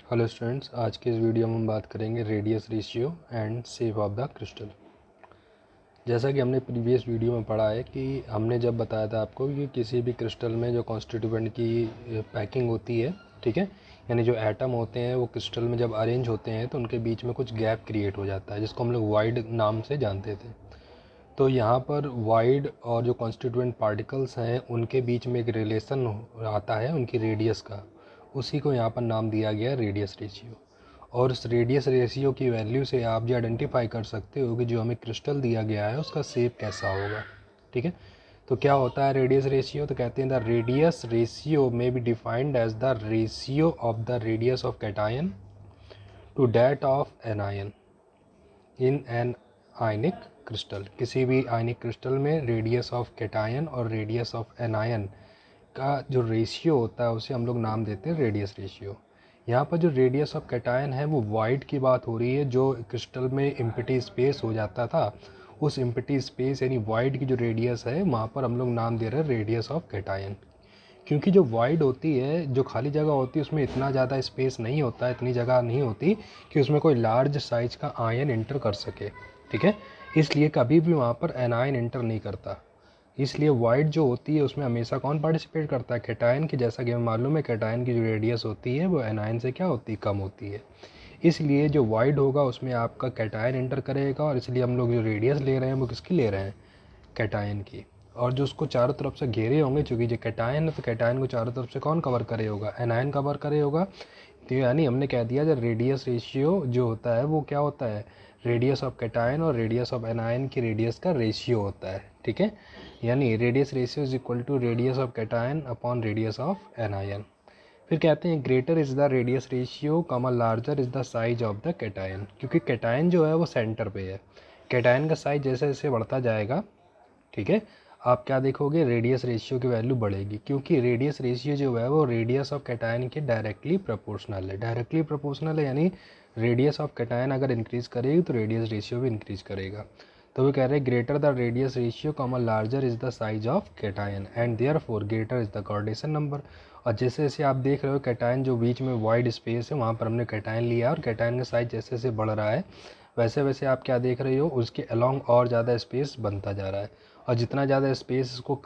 Hello students, आज के इस वीडियो में हम बात करेंगे radius ratio and shape of the crystal. जैसा कि हमने प्रीवियस वीडियो में पढ़ा है कि हमने जब बताया था आपको कि किसी भी क्रिस्टल में जो कॉन्स्टिट्यूएंट की पैकिंग होती है, ठीक है, यानी जो एटम होते हैं वो क्रिस्टल में जब अरेंज होते हैं तो उनके बीच में कुछ गैप क्रिएट हो जाता है जिसको हम लोग वाइड नाम से जानते थे। तो यहाँ पर वाइड और जो कॉन्स्टिट्यूएंट पार्टिकल्स हैं उनके बीच में एक रिलेशन आता है उनकी रेडियस का, उसी को यहाँ पर नाम दिया गया रेडियस रेशियो। और उस रेडियस रेशियो की वैल्यू से आप जो आइडेंटिफाई कर सकते हो कि जो हमें क्रिस्टल दिया गया है उसका शेप कैसा होगा। ठीक है, तो क्या होता है रेडियस रेशियो? तो कहते हैं the radius ratio may be defined as the ratio of the radius of cation to that of anion in an ionic crystal. किसी भी आयनिक क्रिस्टल में रेडियस ऑफ कैटायन और रेडियस ऑफ एनायन का जो ratio होता है उसे हम लोग नाम देते हैं रेडियस रेशियो। यहाँ पर जो रेडियस ऑफ कैटायन है वो वाइड की बात हो रही है, जो क्रिस्टल में एम्प्टी स्पेस हो जाता था उस एम्प्टी स्पेस यानी वाइड की जो रेडियस है वहाँ पर हम लोग नाम दे रहे हैं रेडियस ऑफ कैटायन। क्योंकि जो वाइड होती है, जो खाली जगह होती है, उसमें इतना ज़्यादा स्पेस नहीं होता, इतनी जगह नहीं होती कि उसमें कोई लार्ज साइज का आयन इंटर कर सके। ठीक है, इसलिए कभी भी वहाँ पर एनायन इंटर नहीं करता। इसलिए वाइड जो होती है उसमें हमेशा कौन पार्टिसिपेट करता है? कैटायन की। जैसा कि हमें मालूम है कैटायन की जो रेडियस होती है वो एनायन से क्या होती है? कम होती है। इसलिए जो वाइड होगा उसमें आपका कैटायन इंटर करेगा, और इसलिए हम लोग जो रेडियस ले रहे हैं वो किसकी ले रहे हैं? कैटायन की। और जो उसको चारों तरफ से घेरे होंगे, चूँकि जो कैटायन है तो कैटायन को चारों तरफ से कौन कवर करे होगा? एनायन कवर करे होगा। तो यानी हमने कह दिया जो रेडियस रेशियो जो होता है वो क्या होता है? रेडियस ऑफ कैटायन और रेडियस ऑफ एनायन की रेडियस का रेशियो होता है। ठीक है, यानी radius ratio is equal to radius of cation upon radius of anion. फिर कहते हैं greater is the radius ratio comma larger is the size of the cation. क्योंकि कैटायन जो है वो सेंटर पे है, कैटायन का साइज जैसे जैसे बढ़ता जाएगा, ठीक है, आप क्या देखोगे? रेडियस रेशियो की वैल्यू बढ़ेगी, क्योंकि रेडियस रेशियो जो है वो रेडियस ऑफ कैटायन के डायरेक्टली प्रोपोर्शनल है। डायरेक्टली प्रोपोर्शनल है यानी रेडियस ऑफ कैटायन अगर इंक्रीज करेगी तो रेडियस रेशियो भी इंक्रीज करेगा। तो वो कह रहे हैं greater the radius ratio comma larger is the size of cation and therefore greater is the coordination number. और जैसे जैसे आप देख रहे हो कैटायन जो बीच में वाइड स्पेस है वहाँ पर हमने कैटायन लिया, और कैटायन का साइज जैसे जैसे बढ़ रहा है वैसे वैसे आप क्या देख रहे हो? उसके अलोंग और ज़्यादा स्पेस बनता जा रहा है, और जितना ज़्यादा स्पेस इसको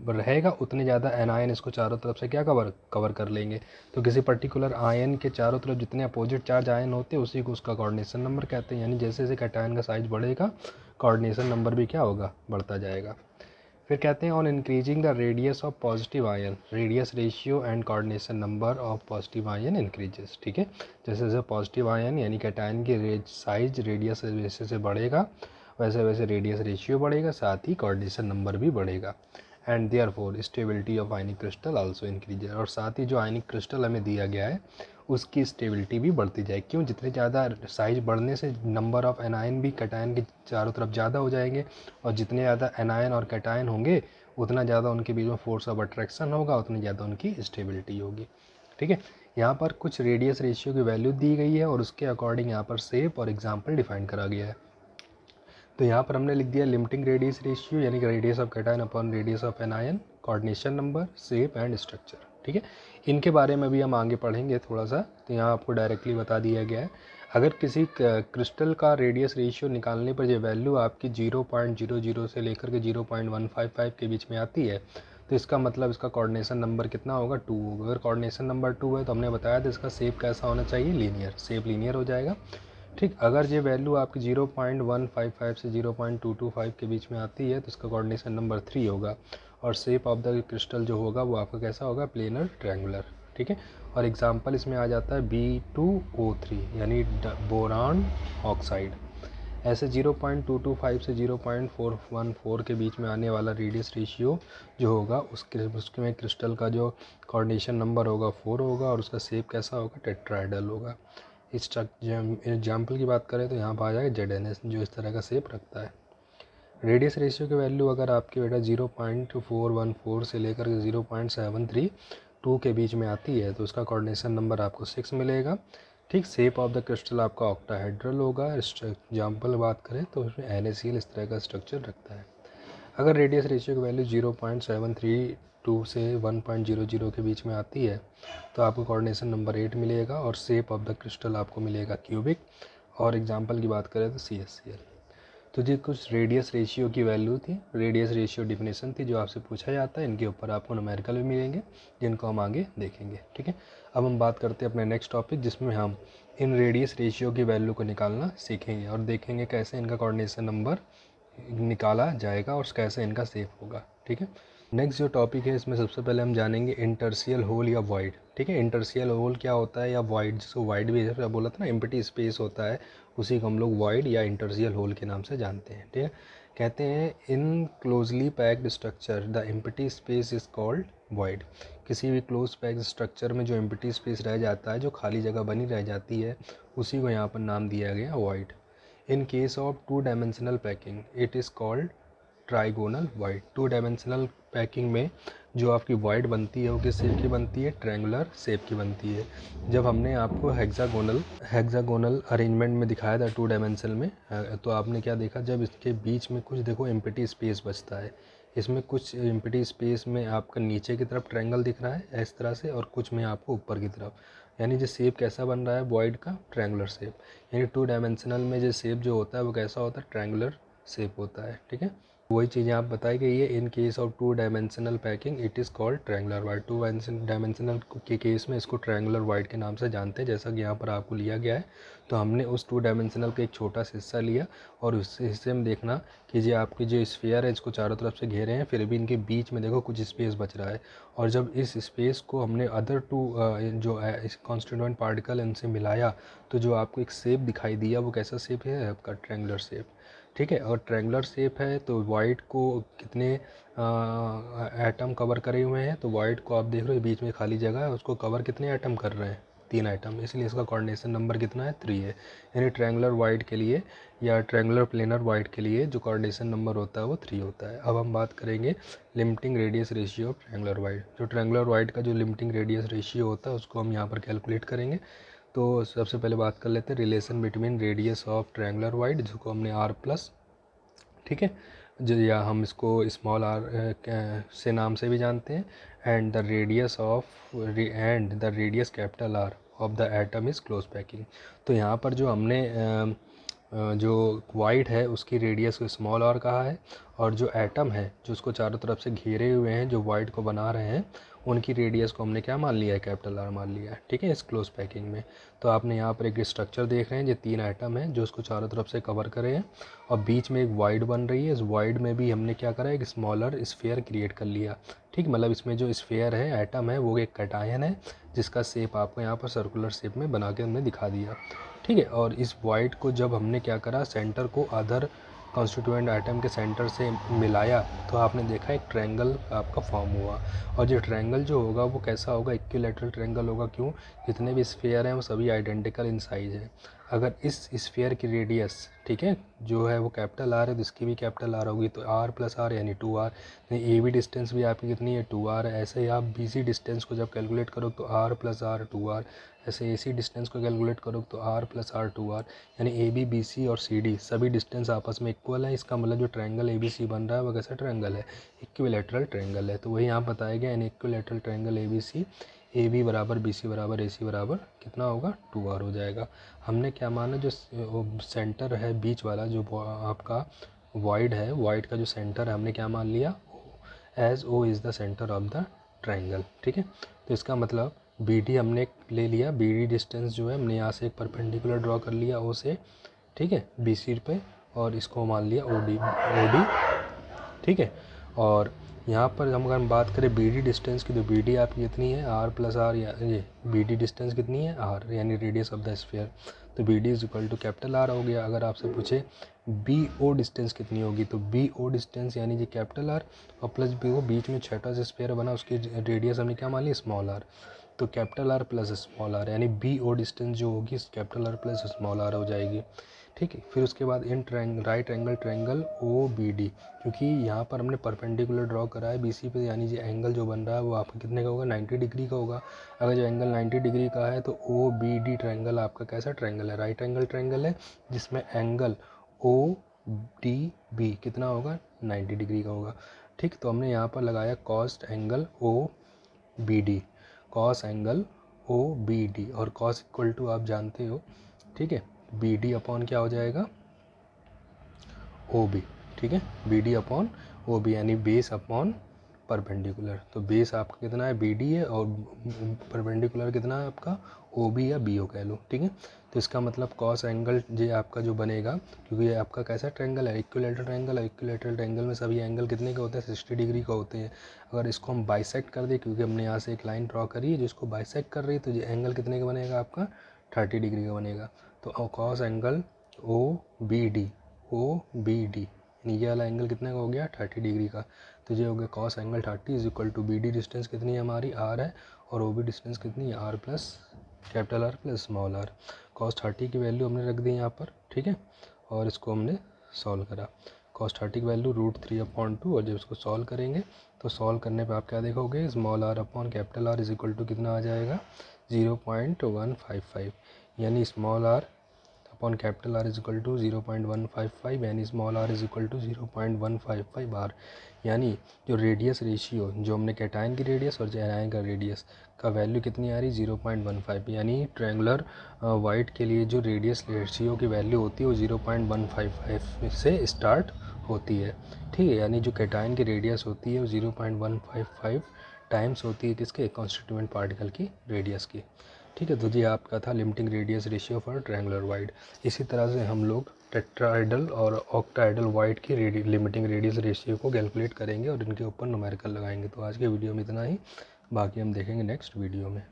रहेगा उतने ज़्यादा एनायन इसको चारों तरफ से क्या कवर कर लेंगे। तो किसी पर्टिकुलर आयन के चारों तरफ जितने अपोजिट चार्ज आयन होते हैं उसी को उसका कोऑर्डिनेशन नंबर कहते हैं। यानी जैसे जैसे कैटायन का साइज बढ़ेगा कोऑर्डिनेशन नंबर भी क्या होगा? बढ़ता जाएगा। फिर कहते हैं on increasing the radius of positive ion radius ratio and coordination number of positive ion increases. ठीक है, जैसे जैसे पॉजिटिव आयन यानी कैटायन की साइज रेडियस वैसे से बढ़ेगा वैसे वैसे रेडियस रेशियो बढ़ेगा, साथ ही कोऑर्डिनेशन नंबर भी बढ़ेगा। And therefore stability of ionic crystal also increases. और साथ ही जो आयनिक क्रिस्टल हमें दिया गया है उसकी स्टेबिलिटी भी बढ़ती जाए। क्यों? जितने ज़्यादा साइज बढ़ने से नंबर ऑफ एनायन भी कैटायन के चारों तरफ ज़्यादा हो जाएंगे, और जितने ज़्यादा एनायन और कैटायन होंगे उतना ज़्यादा उनके बीच में फोर्स ऑफ अट्रैक्शन होगा, उतनी ज़्यादा उनकी स्टेबिलिटी होगी। ठीक है, यहाँ पर कुछ रेडियस रेशियो की वैल्यू दी गई है और उसके अकॉर्डिंग यहाँ पर शेप और एग्जाम्पल डिफाइन करा गया है। तो यहाँ पर हमने लिख दिया लिमिटिंग रेडियस रेशियो यानी कि radius of cation upon radius of anion, coordination number, shape and structure. ठीक है, इनके बारे में भी हम आगे पढ़ेंगे थोड़ा सा। तो यहाँ आपको डायरेक्टली बता दिया गया है अगर किसी क्रिस्टल का रेडियस रेशियो निकालने पर जो वैल्यू आपकी 0.00 से लेकर के 0.155 के बीच में आती है तो इसका मतलब इसका कोऑर्डिनेशन नंबर कितना होगा? 2 होगा। अगर कोऑर्डिनेशन नंबर 2 है तो हमने बताया था इसका शेप कैसा होना चाहिए? लीनियर, शेप लीनियर हो जाएगा। ठीक, अगर ये वैल्यू आपकी 0.155 से 0.225 के बीच में आती है तो इसका कोऑर्डिनेशन नंबर 3 होगा, और शेप ऑफ द क्रिस्टल जो होगा वो आपका कैसा होगा? Planar triangular. ठीक है, और एग्जांपल इसमें आ जाता है B2O3 यानी बोरान ऑक्साइड। ऐसे 0.225 से 0.414 के बीच में आने वाला रेडियस रेशियो जो होगा उसमें क्रिस्टल का जो कोऑर्डिनेशन नंबर होगा 4 होगा, और उसका शेप कैसा होगा? टेट्राहेड्रल होगा। इस एग्जाम्पल की बात करें तो यहाँ पर आ जाएगा ZnS जो इस तरह का शेप रखता है। रेडियस रेशियो की वैल्यू अगर आपके बेटा 0.414 से लेकर के 0.732 के बीच में आती है तो उसका कोऑर्डिनेशन नंबर आपको 6 मिलेगा। ठीक, शेप ऑफ द क्रिस्टल आपका ऑक्टाहेड्रल होगा। एग्जाम्पल बात करें तो उसमें NaCl इस तरह का स्ट्रक्चर रखता है। अगर रेडियस रेशियो की वैल्यू 0.732 2 से 1.00 के बीच में आती है तो आपको कोऑर्डिनेशन नंबर 8 मिलेगा और शेप ऑफ द क्रिस्टल आपको मिलेगा क्यूबिक। और एग्जांपल की बात करें तो CaCl। तो ये कुछ रेडियस रेशियो की वैल्यू थी, रेडियस रेशियो डिफिनेशन थी जो आपसे पूछा जाता है। इनके ऊपर आपको न्यूमेरिकल भी मिलेंगे जिनको हम आगे देखेंगे, ठीक है। अब हम बात करते हैं अपने नेक्स्ट टॉपिक जिसमें हम इन रेडियस रेशियो की वैल्यू को निकालना सीखेंगे और देखेंगे कैसे इनका कोऑर्डिनेशन नंबर निकाला जाएगा और कैसे इनका सेफ होगा, ठीक है। नेक्स्ट जो टॉपिक है इसमें सबसे पहले हम जानेंगे इंटरशियल होल या वॉइड, ठीक है। इंटरशियल होल क्या होता है या वॉइड, जिसको वाइड भी जैसे बोला था ना एम्प्टी स्पेस होता है, उसी को हम लोग वॉइड या इंटरशियल होल के नाम से जानते हैं, ठीक है। कहते हैं in closely packed structure the empty space is called void. किसी भी क्लोज पैक्ड स्ट्रक्चर में जो एम्प्टी स्पेस रह जाता है, जो खाली जगह बनी रह जाती है, उसी को यहाँ पर नाम दिया गया void. In case of 2 dimensional packing it is called trigonal void. 2 dimensional packing में जो आपकी वॉइड बनती है वो किस शेप की बनती है, ट्रायंगुलर शेप की बनती है। जब हमने आपको हेक्सागोनल अरेंजमेंट में दिखाया था 2 डायमेंशनल में, तो आपने क्या देखा, जब इसके बीच में कुछ देखो एम्प्टी स्पेस बचता है, इसमें कुछ एम्प्टी स्पेस में आपका नीचे की तरफ ट्रायंगल दिख रहा है इस तरह से, और कुछ में आपको ऊपर की तरफ, यानी जो शेप कैसा बन रहा है वॉइड का, ट्रायंगुलर शेप। यानी 2 डायमेंशनल में जो शेप जो होता है वो कैसा होता है, ट्रायंगुलर शेप होता है, ठीक है। वही चीज़ें आप बताई गई है। In case of 2 dimensional packing it is called triangular wide. 2 dimensional के केस में इसको ट्रायंगुलर वाइड के नाम से जानते हैं, जैसा कि यहाँ पर आपको लिया गया है। तो हमने उस 2 डायमेंशनल का एक छोटा सा हिस्सा लिया और उस हिस्से में देखना कि जो आपकी जो स्फीयर है इसको चारों तरफ से घेरे हैं, फिर भी इनके बीच में देखो कुछ स्पेस बच रहा है, और जब इस स्पेस को हमने अदर 2 जो कॉन्स्टिट्यूएंट पार्टिकल इनसे मिलाया तो जो आपको एक शेप दिखाई दिया वो कैसा शेप है आपका, ट्रायंगुलर शेप, ठीक है। और ट्रायंगुलर शेप है तो वाइड को कितने एटम कवर करे हुए हैं, तो वाइड को आप देख रहे हो बीच में खाली जगह है, उसको कवर कितने एटम कर रहे हैं, 3 एटम, इसलिए इसका कोऑर्डिनेशन नंबर कितना है, 3 है। यानी ट्रायंगुलर वाइड के लिए या ट्रायंगुलर प्लेनर वाइड के लिए जो कोऑर्डिनेशन नंबर होता है वो 3 होता है। अब हम बात करेंगे limiting radius ratio of triangular wide. जो ट्रायंगुलर वाइड का जो लिमिटिंग रेडियस रेशियो होता है उसको हम यहाँ पर कैलकुलेट करेंगे। तो सबसे पहले बात कर लेते हैं relation between radius of triangular wide, जिसको हमने R प्लस, ठीक है, जो या हम इसको स्मॉल r से नाम से भी जानते हैं, and the radius capital R of the atom is close packing. तो यहाँ पर जो हमने जो वाइड है उसकी रेडियस को स्मॉल r कहा है, और जो एटम है जो उसको चारों तरफ से घेरे हुए हैं जो वाइड को बना रहे हैं, उनकी रेडियस को हमने क्या मान लिया है, कैपिटल R मान लिया है, ठीक है, इस क्लोज पैकिंग में। तो आपने यहाँ पर एक स्ट्रक्चर देख रहे हैं, जो 3 एटम है जो उसको चारों तरफ से कवर करे हैं, और बीच में एक वाइड बन रही है। इस वाइड में भी हमने क्या करा, एक स्मॉलर स्फीयर क्रिएट कर लिया, ठीक। मतलब इसमें जो स्फीयर है, एटम है, वो एक कैटायन है जिसका शेप आपको यहाँ पर सर्कुलर शेप में बना के हमने दिखा दिया, ठीक है। और इस वाइड को जब हमने क्या करा, सेंटर को अदर कॉन्स्टिट्यूएंट आइटम के सेंटर से मिलाया, तो आपने देखा एक ट्रायंगल आपका फॉर्म हुआ। और जो ट्रायंगल जो होगा वो कैसा होगा, इक्विलैटरल ट्रायंगल होगा। क्यों, जितने भी स्फीयर हैं वो सभी आइडेंटिकल इन साइज है। अगर इस स्फीयर की रेडियस, ठीक है, जो है वो कैपिटल R है तो इसकी भी कैपिटल R होगी, तो R प्लस R यानी 2R। ए बी डिस्टेंस भी आपकी कितनी है, 2R है। ऐसे ही आप बी सी डिस्टेंस को जब कैलकुलेट करो तो R प्लस R 2R। ऐसे ए सी डिस्टेंस को कैलकुलेट करो तो R प्लस R 2R। यानी ए बी, बी सी और सी डी सभी डिस्टेंस आपस में इक्वल है। इसका मतलब जो ट्रायंगल ए बी सी बन रहा है वो कैसा ट्रायंगल है, इक्विलैटरल ट्रायंगल है। तो वही यहाँ बताया गया, in equilateral triangle A B C, A B बराबर बी सी बराबर ए सी बराबर कितना होगा, 2R हो जाएगा। हमने क्या माना, जो सेंटर है बीच वाला जो आपका वाइड है, वाइड का जो सेंटर है हमने क्या मान लिया, as O is the centre of the triangle, ठीक है। तो इसका मतलब बी डी हमने ले लिया, बी डी डिस्टेंस जो है हमने यहाँ से एक परपेंडिकुलर ड्रॉ कर लिया ओ से, ठीक है, बी सी पे, और इसको मान लिया ओ डी, ठीक है। और यहाँ पर हम अगर बात करें बी डी डिस्टेंस की, तो बी डी आपकी कितनी है, R प्लस R, या ये बी डी डिस्टेंस कितनी है, R, यानी रेडियस ऑफ द स्फीयर। तो B D is equal to capital R हो गया। अगर आपसे पूछे बी ओ डिस्टेंस कितनी होगी, तो बी ओ डिस्टेंस यानी जी कैपिटल R, और प्लस बी ओ बीच में छोटा सा स्फीयर बना, उसकी रेडियस हमने क्या मान ली, स्मॉल r। तो capital R plus small r, यानी बी ओ डिस्टेंस जो होगी capital R plus small r हो जाएगी, ठीक है। फिर उसके बाद in right angle triangle O B D, क्योंकि यहाँ पर हमने परपेंडिकुलर ड्रॉ करा है बी सी पे, यानी जो एंगल जो बन रहा है वो आपका कितने का होगा, 90 डिग्री का होगा। अगर जो एंगल 90 डिग्री का है तो ओ बी डी ट्रायंगल आपका कैसा ट्रायंगल है, राइट एंगल ट्रायंगल है, जिसमें एंगल ओ डी बी कितना होगा, 90 डिग्री का होगा। ठीक, तो हमने यहाँ पर लगाया cos angle O B D, cos angle O B D, और कॉस इक्वल टू आप जानते हो, ठीक है, बी डी अपॉन क्या हो जाएगा, ओ बी, ठीक है, B D upon O B, यानी बेस अपॉन परपेंडिकुलर। तो बेस आपका कितना है, बी डी है, और परपेंडिकुलर कितना है आपका, ओ बी या बी ओ कह लो, ठीक है। तो इसका मतलब कॉस एंगल ये आपका जो बनेगा, क्योंकि ये आपका कैसा ट्रायंगल है, इक्विलैटरल ट्रायंगल है, इक्विलैटरल ट्रायंगल में सभी एंगल कितने के होते हैं, 60 डिग्री का होते हैं। अगर इसको हम बाइसेक्ट कर दें, क्योंकि हमने यहाँ से एक लाइन ड्रॉ करी है जिसको बाइसेक्ट कर रही है, तो ये एंगल कितने का बनेगा आपका, 30 डिग्री का बनेगा। तो cos angle O B D, O B D, ये वाला एंगल कितने का हो गया, 30 डिग्री का। तो ये हो गया cos angle 30 is equal to B D distance कितनी है हमारी, आर है, और ओ बी डिस्टेंस कितनी है, R plus capital R plus small R. Cos 30 की वैल्यू हमने रख दी यहाँ पर, ठीक है, और इसको हमने सॉल्व करा। कॉस 30 की वैल्यू √3/2, और जब इसको सॉल्व करेंगे तो सॉल्व करने पे आप क्या देखोगे, small R upon capital R is equal to कितना आ जाएगा, 0.155, यानी small R upon capital R is equal to 0.155, यानी small R is equal to 0.155 R. यानी जो रेडियस रेशियो, जो हमने कैटायन की रेडियस और एनायन का रेडियस का वैल्यू कितनी आ रही, 0.15, यानी ट्रायंगुलर वाइड के लिए जो रेडियस रेशियो की वैल्यू होती है वो 0.155 से स्टार्ट होती है, ठीक है। यानी जो कैटायन की रेडियस होती है वो 0.155 टाइम्स होती है किसके, कॉन्स्टिट्यूएंट पार्टिकल की रेडियस की, ठीक है। तो ये आपका था limiting radius ratio for triangular wide. इसी तरह से हम लोग टेट्राइडल और ऑक्टाइडल वाइड की लिमिटिंग रेडियस रेशियो को कैलकुलेट करेंगे और इनके ऊपर न्यूमेरिकल लगाएंगे। तो आज के वीडियो में इतना ही, बाकी हम देखेंगे नेक्स्ट वीडियो में।